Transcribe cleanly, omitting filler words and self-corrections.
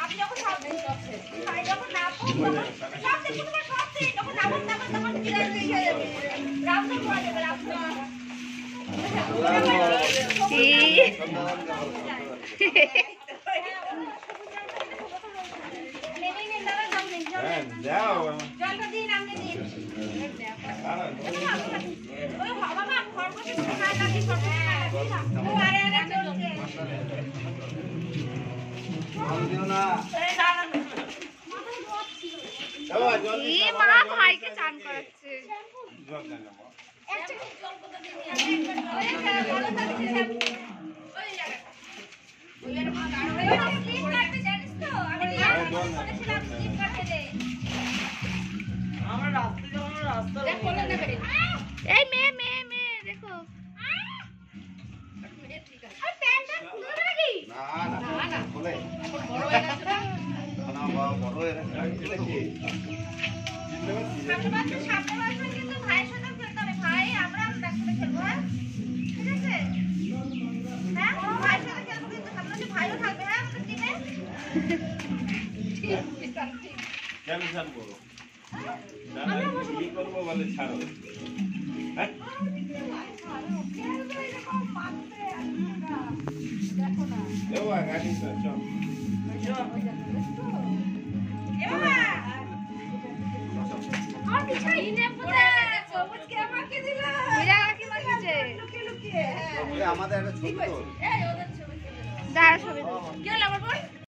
আমি যখন সব দিন করছে ভাই যখন না সব দিন তোমার সব দিন যখন না বলতে তখন কি রাম তো করে দেবে রাম তো যাও জলটা দিন আমনে দিন ওই বাবা মা খরগোশ খায় না কি করতে ও আরে আরে চলছে দিও না এই মা ভাইকে চান করাচ্ছে। জল দেন না একটা জল কত দিন ওই বড় থাকছে ওই জায়গা ওই এর মা গাড়ি ওই স্লিপ কাটতে জানিস তো আমি বলেছিলাম স্লিপ কাটতে দে আমরা রাস্তা যখন রাস্তা দেখ কোনটা নেবে এই মেয়ে মেয়ে মেয়ে দেখো ঠিক আছে আর প্যান্টটা খুলে দেবে নাকি না না বলে বড় হয়ে গেছে না না বড় হয়ে গেছে কি সামনে মাসে কিন্তু ভাইয়ের সাথে খেলতে হবে ভাই আমরা একসাথে খেলবো হ্যাঁ ঠিক আছে হ্যাঁ ভাইয়ের সাথে খেলবো কিন্তু সামনে মাসে ভাইও থাকবে হ্যাঁ আমাদের টিমে ঠিক কেন ছাড়বো না কি করবো বলে ছাড়ো হ্যাঁ দেখো না দেও গাড়ি চল আর পিছনে ইনে পুরো সবুজ কে আমাকে দিলা এরা কি মারছে লুকিয়ে লুকিয়ে হ্যাঁ আমাদের একটা ছোট এই ওদের ছবি দাঁড়া ছবি কি হলো আমার বোন